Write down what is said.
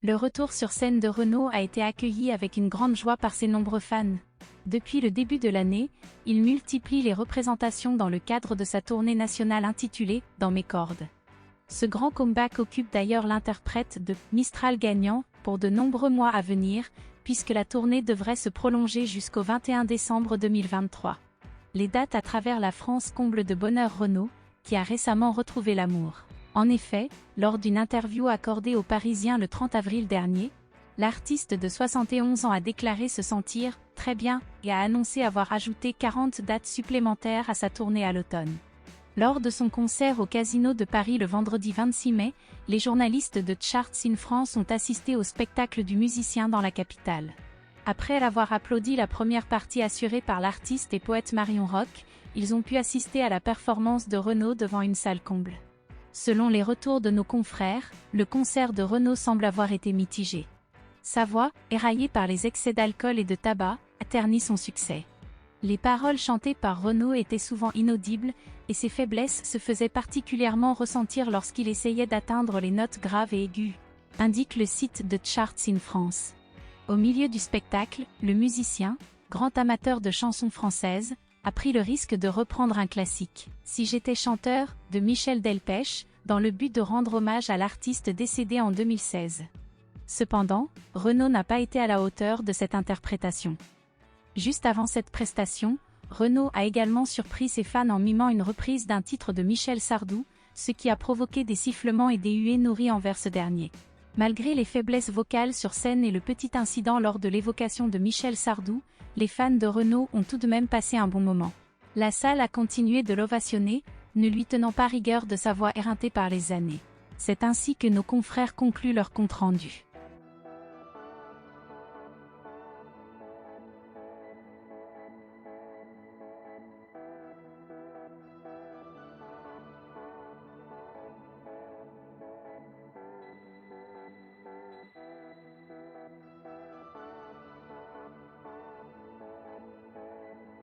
Le retour sur scène de Renaud a été accueilli avec une grande joie par ses nombreux fans. Depuis le début de l'année, il multiplie les représentations dans le cadre de sa tournée nationale intitulée « Dans mes cordes ». Ce grand comeback occupe d'ailleurs l'interprète de « Mistral gagnant » pour de nombreux mois à venir, puisque la tournée devrait se prolonger jusqu'au 21 décembre 2023. Les dates à travers la France comblent de bonheur Renaud, qui a récemment retrouvé l'amour. En effet, lors d'une interview accordée aux Parisiens le 30 avril dernier, l'artiste de 71 ans a déclaré se sentir « très bien » et a annoncé avoir ajouté 40 dates supplémentaires à sa tournée à l'automne. Lors de son concert au Casino de Paris le vendredi 26 mai, les journalistes de Charts in France ont assisté au spectacle du musicien dans la capitale. Après avoir applaudi la première partie assurée par l'artiste et poète Marion Rock, ils ont pu assister à la performance de Renaud devant une salle comble. Selon les retours de nos confrères, le concert de Renaud semble avoir été mitigé. Sa voix, éraillée par les excès d'alcool et de tabac, a terni son succès. Les paroles chantées par Renaud étaient souvent inaudibles, et ses faiblesses se faisaient particulièrement ressentir lorsqu'il essayait d'atteindre les notes graves et aiguës, indique le site de Charts in France. Au milieu du spectacle, le musicien, grand amateur de chansons françaises, a pris le risque de reprendre un classique, « Si j'étais chanteur » de Michel Delpech, dans le but de rendre hommage à l'artiste décédé en 2016. Cependant, Renaud n'a pas été à la hauteur de cette interprétation. Juste avant cette prestation, Renaud a également surpris ses fans en mimant une reprise d'un titre de Michel Sardou, ce qui a provoqué des sifflements et des huées nourries envers ce dernier. Malgré les faiblesses vocales sur scène et le petit incident lors de l'évocation de Michel Sardou, les fans de Renaud ont tout de même passé un bon moment. La salle a continué de l'ovationner, ne lui tenant pas rigueur de sa voix éreintée par les années. C'est ainsi que nos confrères concluent leur compte-rendu.